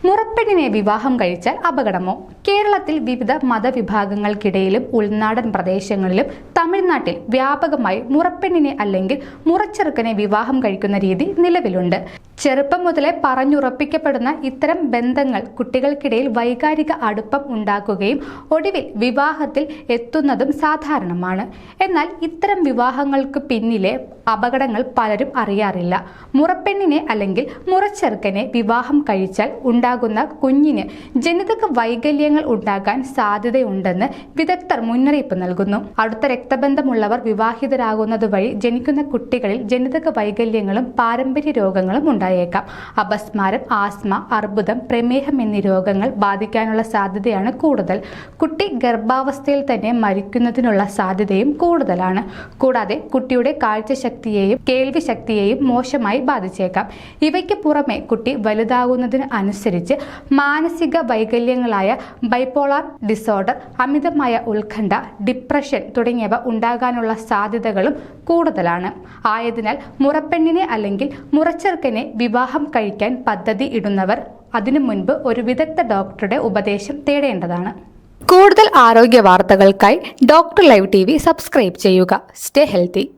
മുറപ്പെണ്ണിനെ വിവാഹം കഴിച്ചാൽ അപകടമോ? കേരളത്തിൽ വിവിധ മതവിഭാഗങ്ങൾക്കിടയിലും ഉൾനാടൻ പ്രദേശങ്ങളിലും തമിഴ്നാട്ടിൽ വ്യാപകമായി മുറപ്പെണ്ണിനെ അല്ലെങ്കിൽ മുറച്ചെറുക്കനെ വിവാഹം കഴിക്കുന്ന രീതി നിലവിലുണ്ട്. ചെറുപ്പം മുതലേ പറഞ്ഞുറപ്പിക്കപ്പെടുന്ന ഇത്തരം ബന്ധങ്ങൾ കുട്ടികൾക്കിടയിൽ വൈകാരിക അടുപ്പം ഉണ്ടാക്കുകയും ഒടുവിൽ വിവാഹത്തിൽ എത്തുന്നതും സാധാരണമാണ്. എന്നാൽ ഇത്തരം വിവാഹങ്ങൾക്ക് പിന്നിലെ അപകടങ്ങൾ പലരും അറിയാറില്ല. മുറപ്പെണ്ണിനെ അല്ലെങ്കിൽ മുറച്ചെറുക്കനെ വിവാഹം കഴിച്ചാൽ ഉണ്ടാകുന്ന കുഞ്ഞിന് ജനിതക വൈകല്യങ്ങൾ ഉണ്ടാകാൻ സാധ്യതയുണ്ടെന്ന് വിദഗ്ധർ മുന്നറിയിപ്പ് നൽകുന്നു. അടുത്ത രക്തബന്ധമുള്ളവർ വിവാഹിതരാകുന്നത് വഴി ജനിക്കുന്ന കുട്ടികളിൽ ജനിതക വൈകല്യങ്ങളും പാരമ്പര്യ രോഗങ്ങളും ഉണ്ടായേക്കാം. അപസ്മാരം, ആസ്മ, അർബുദം, പ്രമേഹം എന്നീ രോഗങ്ങൾ ബാധിക്കാനുള്ള സാധ്യതയാണ് കൂടുതൽ. കുട്ടി ഗർഭാവസ്ഥയിൽ തന്നെ മരിക്കുന്നതിനുള്ള സാധ്യതയും കൂടുതലാണ്. കൂടാതെ കുട്ടിയുടെ കാഴ്ചശക്തിയെയും കേൾവി ശക്തിയെയും മോശമായി ബാധിച്ചേക്കാം. ഇവയ്ക്ക് പുറമെ കുട്ടി വലുതാകുന്നതിന് അനുസരിച്ച് മാനസിക വൈകല്യങ്ങളായ ബൈപോളാർ ഡിസോർഡർ, അമിതമായ ഉത്കണ്ഠ, ഡിപ്രഷൻ തുടങ്ങിയവ ഉണ്ടാകാനുള്ള സാധ്യതകളും കൂടുതലാണ്. ആയതിനാൽ മുറപ്പെണ്ണിനെ അല്ലെങ്കിൽ മുറച്ചെറുക്കനെ വിവാഹം കഴിക്കാൻ പദ്ധതി ഇടുന്നവർ അതിനു മുൻപ് ഒരു വിദഗ്ധ ഡോക്ടറുടെ ഉപദേശം തേടേണ്ടതാണ്. കൂടുതൽ ആരോഗ്യ വാർത്തകൾക്കായി ഡോക്ടർ ലൈവ് TV സബ്സ്ക്രൈബ് ചെയ്യുക. Stay healthy.